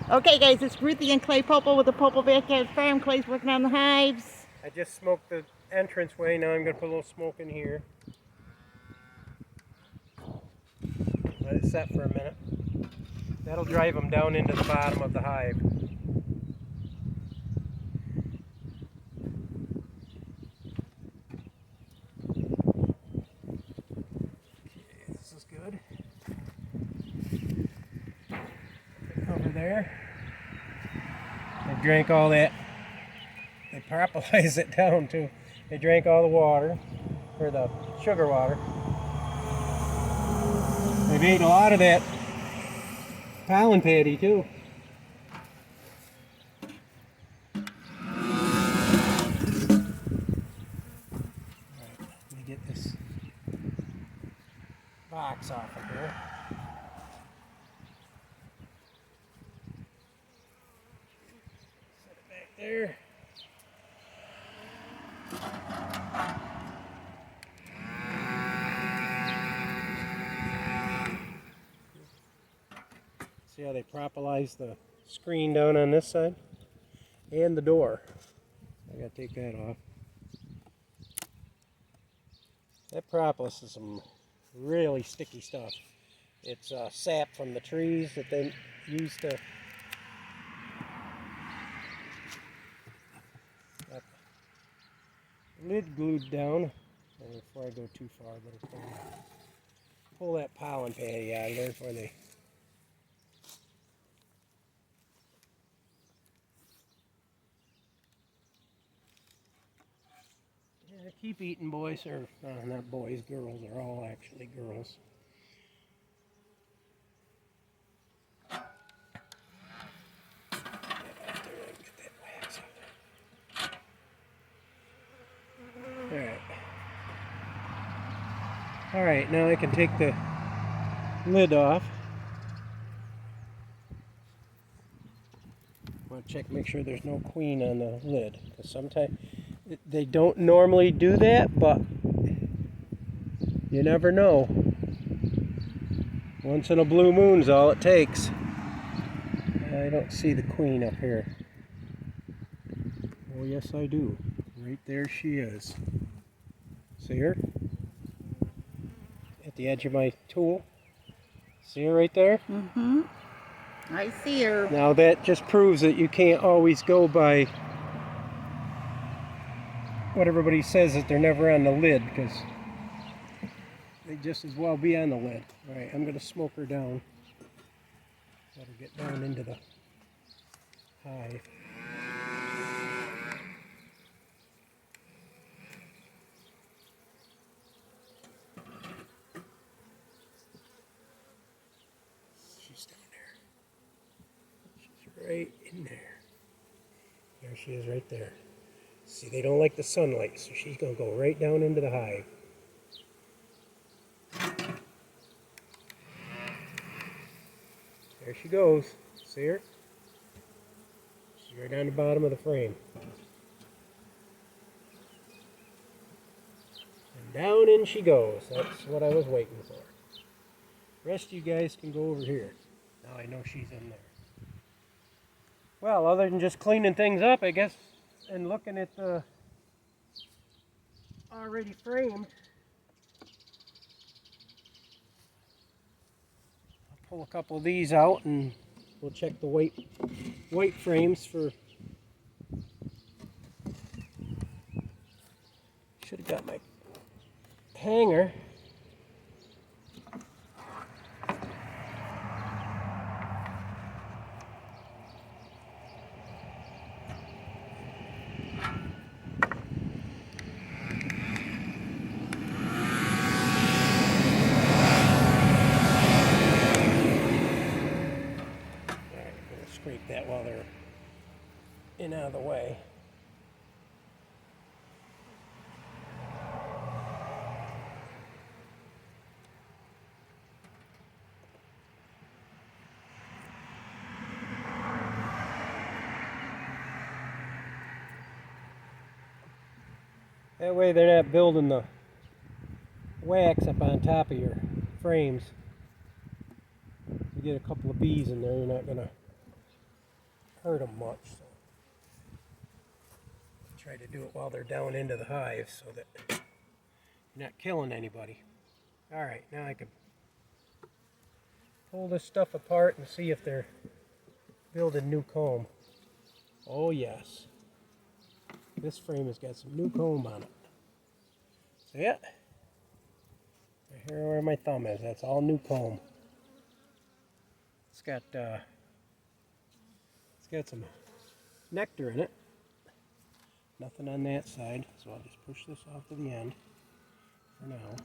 Okay guys, it's Ruthie and Clay Popel with the Popel Backyard Farm. Clay's working on the hives. I just smoked the entranceway. Now I'm going to put a little smoke in here. Let it set for a minute. That'll drive them down into the bottom of the hive. Okay, this is good. Over there. They drank all that. They propolize it down too. They drank all the water, or the sugar water. They've ate a lot of that pollen patty too. Alright, let me get this box off of here. Set it back there. See how they propolize the screen down on this side? And the door. I gotta take that off. That propolis is some really sticky stuff. It's sap from the trees that they use to got the lid glued down. And before I go too far, I better pull that pollen patty out of there before they keep eating, boys, or not boys, girls. Are all actually girls. All right, now I can take the lid off. I want to check, make sure there's no queen on the lid, because sometimes they don't normally do that, but you never know. Once in a blue moon's all it takes. I don't see the queen up here. Oh yes I do. Right there she is. See her? At the edge of my tool. See her right there? Mm-hmm. I see her. Now that just proves that you can't always go by what everybody says, that they're never on the lid, because they just as well be on the lid. Alright, I'm going to smoke her down. Let her get down into the hive. She's down there. She's right in there. There she is right there. See, they don't like the sunlight, so she's going to go right down into the hive. There she goes. See her? She's right on the bottom of the frame. And down in she goes. That's what I was waiting for. The rest of you guys can go over here. Now I know she's in there. Well, other than just cleaning things up, I guess, and looking at the already framed, I'll pull a couple of these out and we'll check the weight frames for. Should have got my hanger. Scrape that while they're in out of the way. That way they're not building the wax up on top of your frames. You get a couple of bees in there, you're not going to hurt them much. So try to do it while they're down into the hive so that you're not killing anybody. All right, now I can pull this stuff apart and see if they're building new comb. Oh yes, this frame has got some new comb on it. See it? Right here where my thumb is, that's all new comb. It's got some nectar in it. Nothing on that side, so I'll just push this off to the end for now.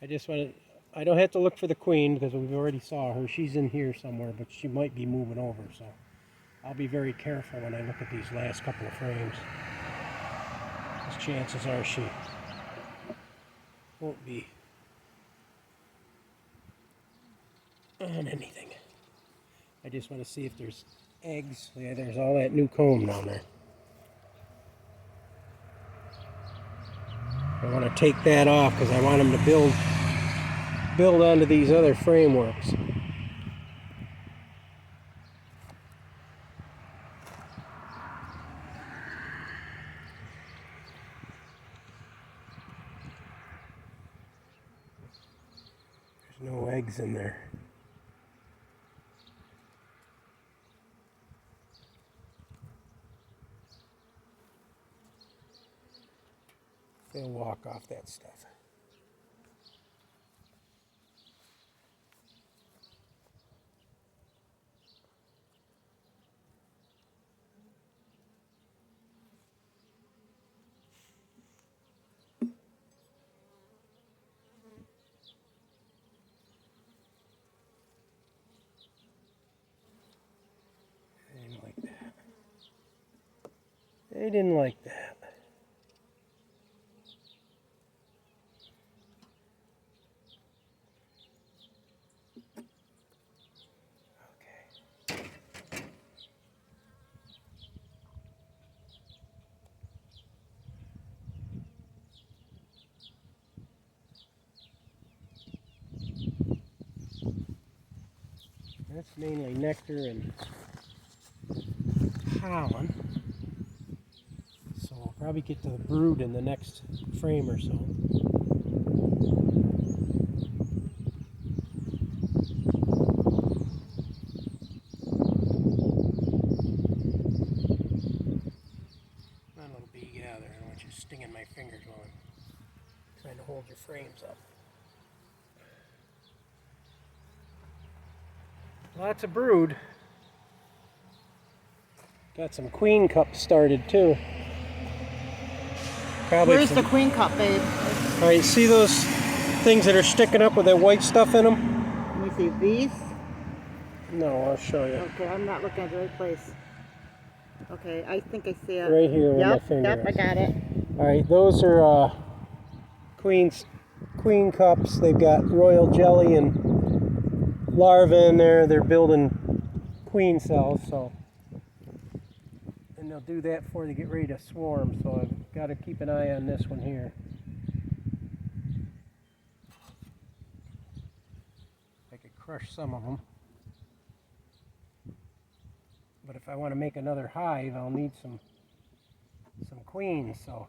I don't have to look for the queen because we've already saw her. She's in here somewhere, but she might be moving over, so I'll be very careful when I look at these last couple of frames. Because chances are she won't be on anything. I just want to see if there's eggs. Yeah, there's all that new comb down there. I want to take that off because I want them to build onto these other frameworks. There's no eggs in there. They'll walk off that stuff. They didn't like that. They didn't like that. That's mainly nectar and pollen. So we'll probably get to the brood in the next frame or so. Come on, little bee, get out of there. I don't want you stinging my fingers while I'm trying to hold your frames up. Lots of brood. Got some queen cups started too. Probably Where's the queen cup, babe? All right, see those things that are sticking up with that white stuff in them? Let me see, these? No, I'll show you. Okay, I'm not looking at the right place. Okay, I think I see it. Right here where my finger Yep, I is. got it. All right, those are queen cups. They've got royal jelly and larvae in there. They're building queen cells, so. And they'll do that before they get ready to swarm, so I've got to keep an eye on this one here. I could crush some of them. But if I want to make another hive, I'll need some queens, so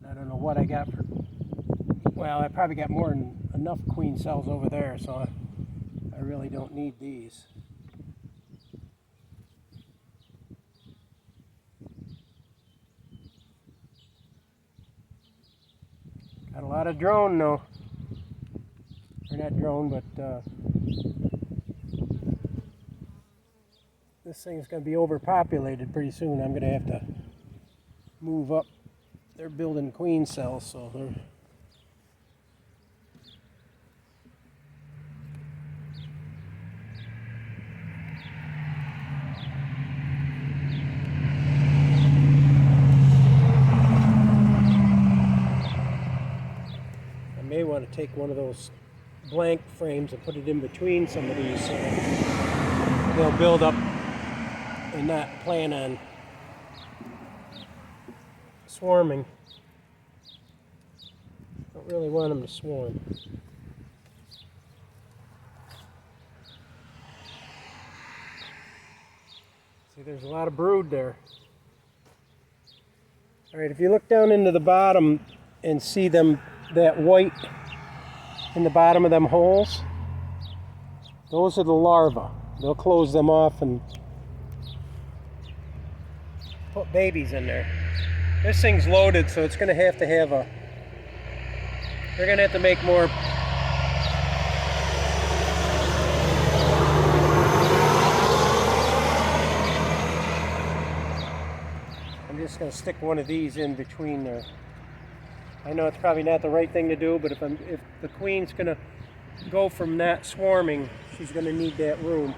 I don't know what I got for, well, I probably got more than enough queen cells over there, so I really don't need these. Got a lot of drone though. Or not drone, but this thing's going to be overpopulated pretty soon. I'm going to have to move up. They're building queen cells, so they're... I may want to take one of those blank frames and put it in between some of these so they'll build up and not plan on swarming. Don't really want them to swarm. See, there's a lot of brood there. All right, if you look down into the bottom and see them, that white in the bottom of them holes, those are the larvae. They'll close them off and put babies in there. This thing's loaded, so it's going to have a... They're going to have to make more... I'm just going to stick one of these in between there. I know it's probably not the right thing to do, but if the queen's going to go from that swarming, she's going to need that room.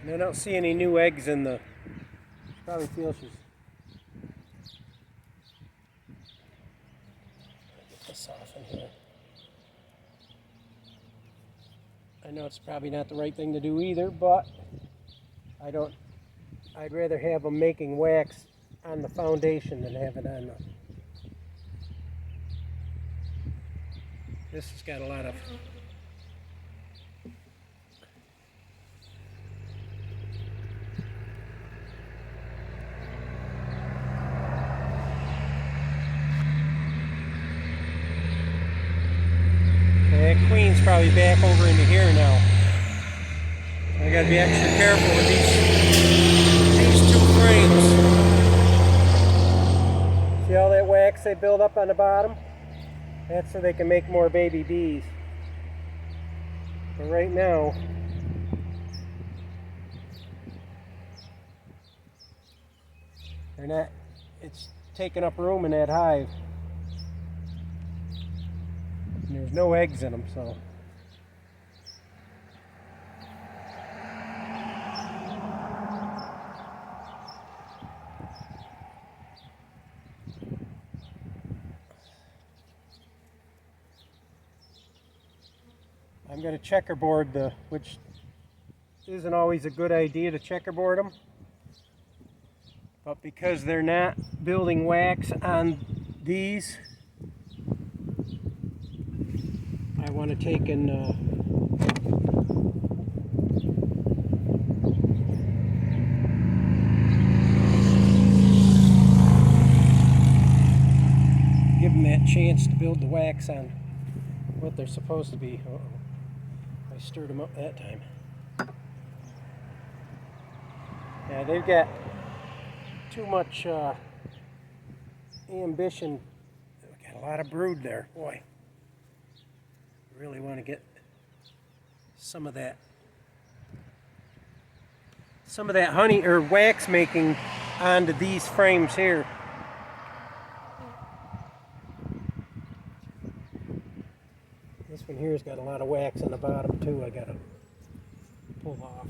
And I don't see any new eggs in the... She probably feels she's... Get this off in here. I know it's probably not the right thing to do either, but I'd rather have them making wax on the foundation than have it on the... This has got a lot of... That queen's probably back over into here now. I gotta be extra careful with these two frames. See all that wax they build up on the bottom? That's so they can make more baby bees. But right now, they're not, it's taking up room in that hive. And there's no eggs in them, so. I'm going to checkerboard which isn't always a good idea to checkerboard them. But because they're not building wax on these, I want to take and give them that chance to build the wax on what they're supposed to be. Uh-oh. I stirred them up that time. Yeah, they've got too much ambition. They've got a lot of brood there, boy. Really want to get some of that honey or wax making onto these frames here. This one here's got a lot of wax on the bottom too. I gotta pull off.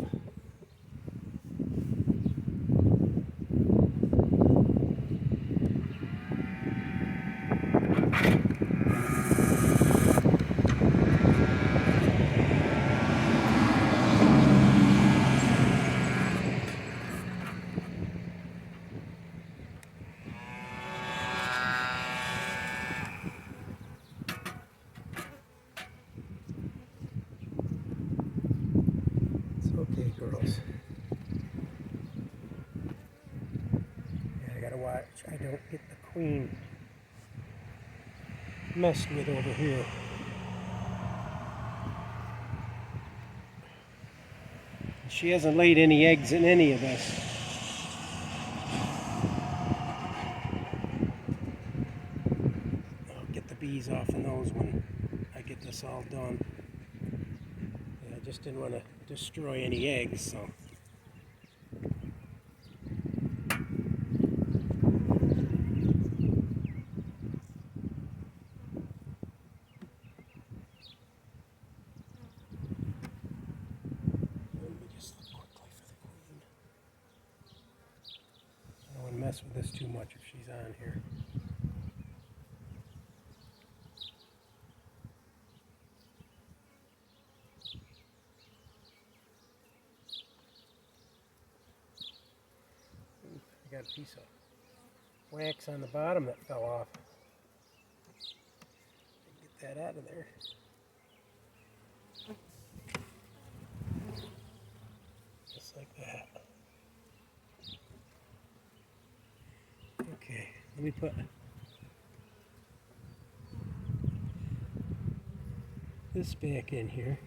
Okay, girls. Yeah, I gotta watch I don't get the queen messed with over here. She hasn't laid any eggs in any of this. I'll get the bees off of those when I get this all done. Yeah, I just didn't want to destroy any eggs, so. Let me just look quickly for the queen. I don't want to mess with this too much if she's on here. I got a piece of wax on the bottom that fell off. Get that out of there. Let me put this back in here.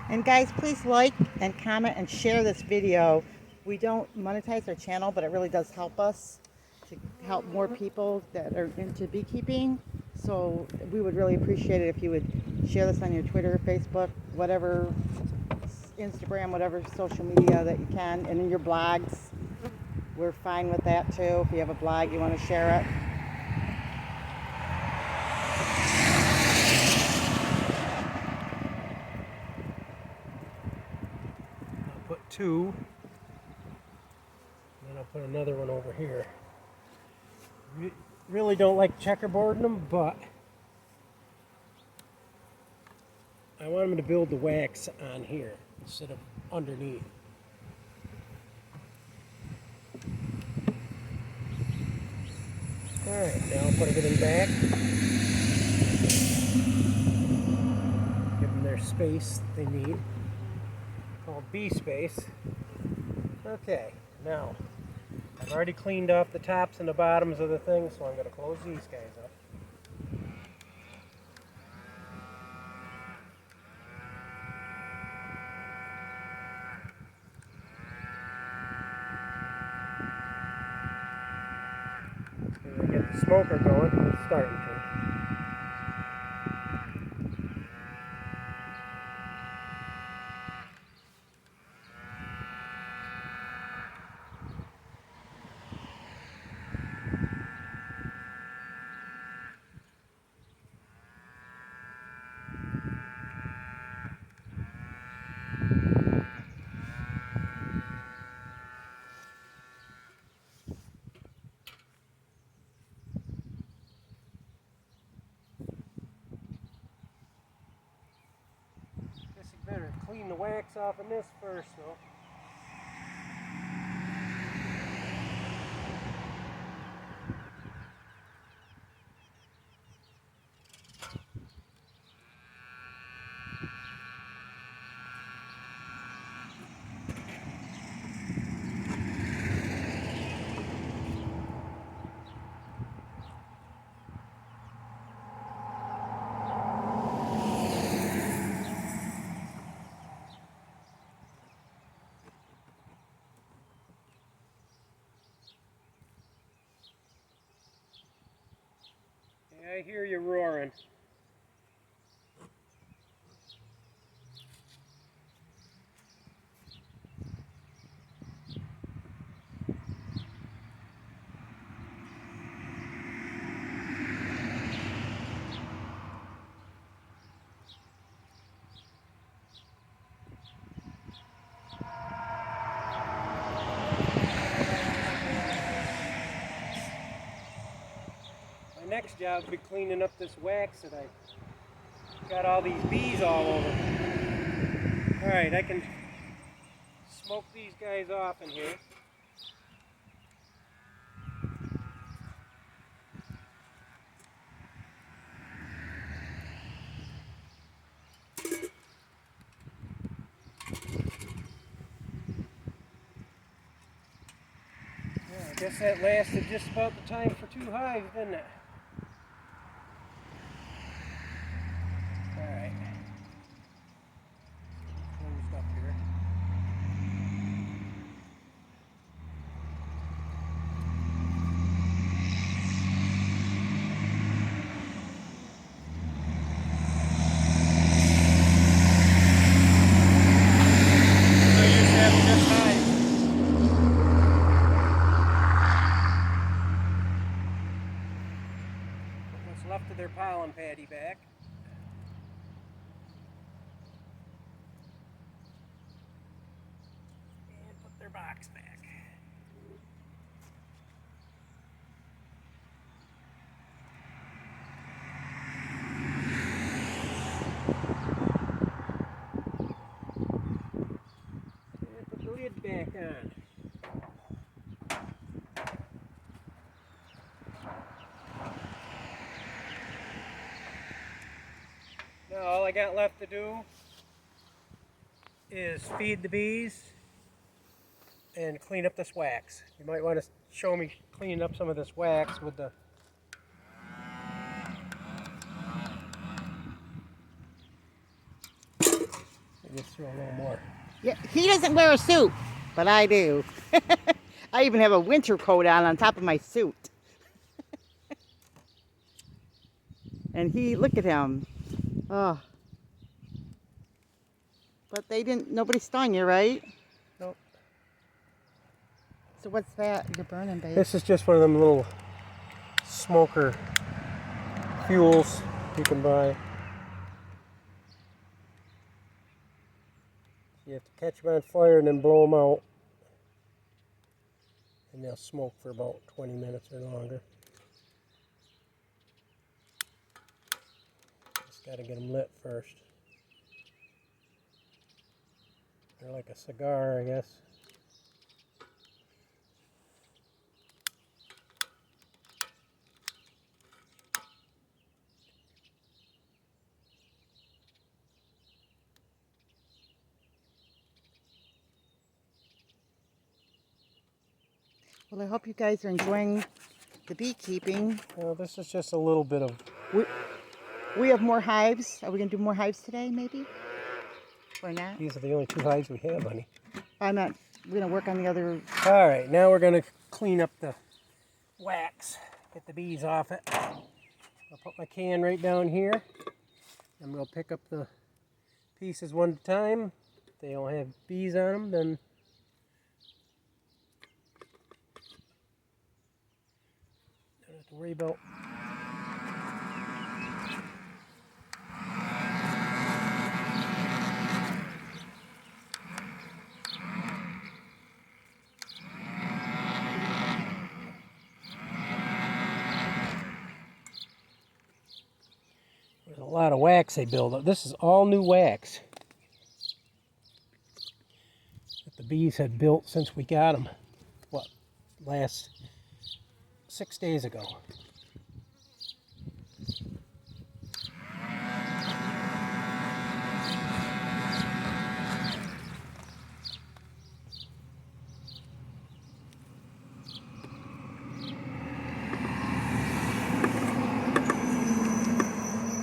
And guys, please like and comment and share this video. We don't monetize our channel, but it really does help us to help more people that are into beekeeping. So we would really appreciate it if you would share this on your Twitter, Facebook, whatever, Instagram, whatever social media that you can, and in your blogs. We're fine with that too. If you have a blog, you want to share it. I'll put two, and then I'll put another one over here. Really don't like checkerboarding them, but I want them to build the wax on here instead of underneath. Alright, now I'll put everything back. Give them their space they need, called bee space. Okay, now I've already cleaned off the tops and the bottoms of the thing, so I'm going to close these guys up. As I get the smoker going, it's starting to. Guess you better clean the wax off in this first, though. Yeah, I hear you roaring. My next job will be cleaning up this wax that I got all these bees all over. Alright, I can smoke these guys off in here. Yeah, I guess that lasted just about the time for 2 hives, didn't it? Alright. Closed up here. So you just have this hive. Put what's left of their pollen patty back. And put their box back. And put the lid back on. Now all I got left to do is feed the bees and clean up this wax. You might want to show me cleaning up some of this wax with the... Just throw a little more. Yeah, he doesn't wear a suit, but I do. I even have a winter coat on top of my suit. And he, look at him. Oh. But they didn't, nobody stung you, right? Nope. So what's that you're burning, babe? This is just one of them little smoker fuels you can buy. You have to catch them on fire and then blow them out. And they'll smoke for about 20 minutes or longer. Just got to get them lit first. They're like a cigar, I guess. Well, I hope you guys are enjoying the beekeeping. Well, this is just a little bit of... We have more hives. Are we going to do more hives today, maybe? Or not? These are the only 2 hives we have, honey. I'm not. We're going to work on the other. All right, now we're going to clean up the wax. Get the bees off it. I'll put my can right down here. And we'll pick up the pieces one at a time. If they don't have bees on them, then don't have to worry about. There's a lot of wax they build up. This is all new wax that the bees had built since we got them. What, last 6 days ago.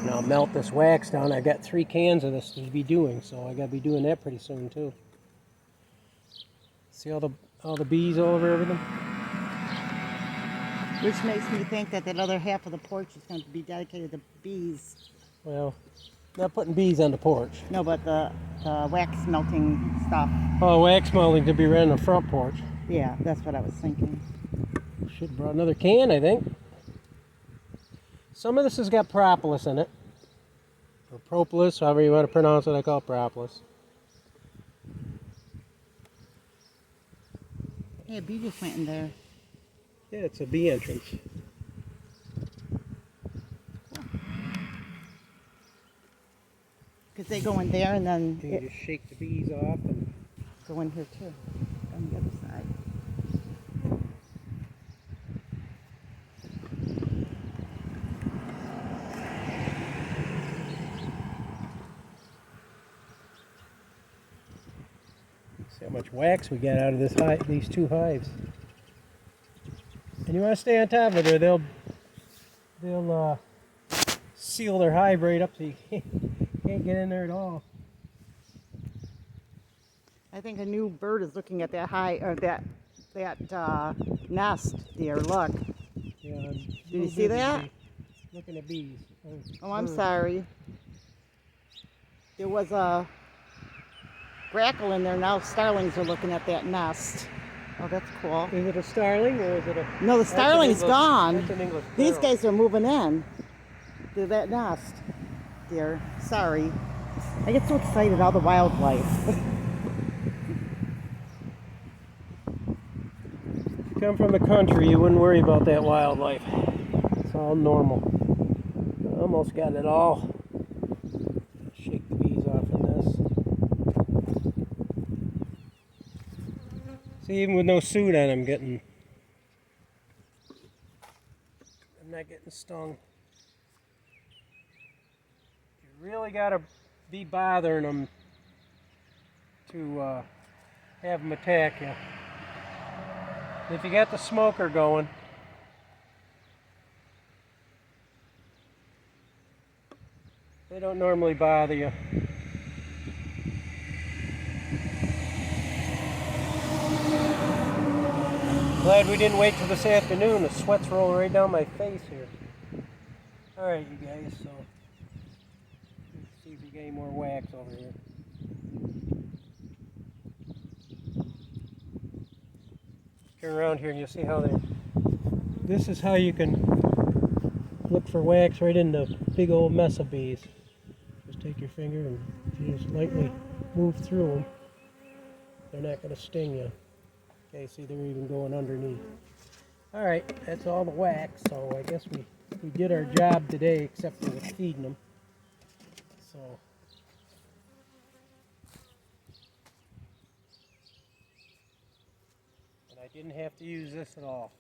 And I'll melt this wax down. I got 3 cans of this to be doing, so I gotta be doing that pretty soon too. See all the bees all over everything? Which makes me think that that other half of the porch is going to be dedicated to bees. Well, not putting bees on the porch. No, but the wax melting stuff. Oh, wax melting to be right on the front porch. Yeah, that's what I was thinking. Should have brought another can, I think. Some of this has got propolis in it. Or propolis, however you want to pronounce it, I call it propolis. Hey, a bee just went in there. Yeah, it's a bee entrance. Because they go in there and then You just shake the bees off and go in here too, on the other side. see how much wax we got out of this these 2 hives. And you want to stay on top of it, or they'll seal their hive right up so you can't get in there at all. I think a new bird is looking at that nest there. Look. Yeah, Did you see that? Looking at bees. Oh, I'm sorry. There was a grackle in there. Now starlings are looking at that nest. Oh, that's cool. Is it a starling or is it a... No, the starling's gone. That's an English These sparrow. guys are moving in to that nest. Dear, sorry. I get so excited, all the wildlife. If you come from the country, you wouldn't worry about that wildlife. It's all normal. Almost got it all. Shake the bees off in this. See, even with no suit on, I'm not getting stung. You really gotta be bothering them to have them attack you. If you got the smoker going, they don't normally bother you. Glad we didn't wait till this afternoon. The sweat's rolling right down my face here. Alright, you guys, so let's see if we get any more wax over here. Turn around here and you'll see how they... This is how you can look for wax right in the big old mess of bees. Just take your finger and you just lightly move through them. They're not going to sting you. Okay, see, they're even going underneath. Alright, that's all the wax, so I guess we did our job today, except for feeding them. So, and I didn't have to use this at all.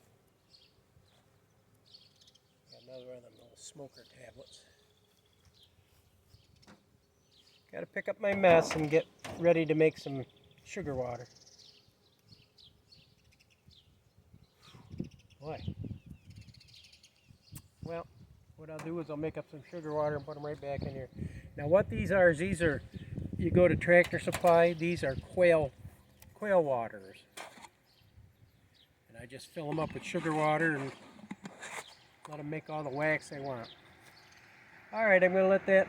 Got another one of them little smoker tablets. Got to pick up my mess and get ready to make some sugar water. Boy. Well, what I'll do is I'll make up some sugar water and put them right back in here. Now what these are, you go to Tractor Supply, these are quail waters. And I just fill them up with sugar water and let them make all the wax they want. Alright, I'm going to let that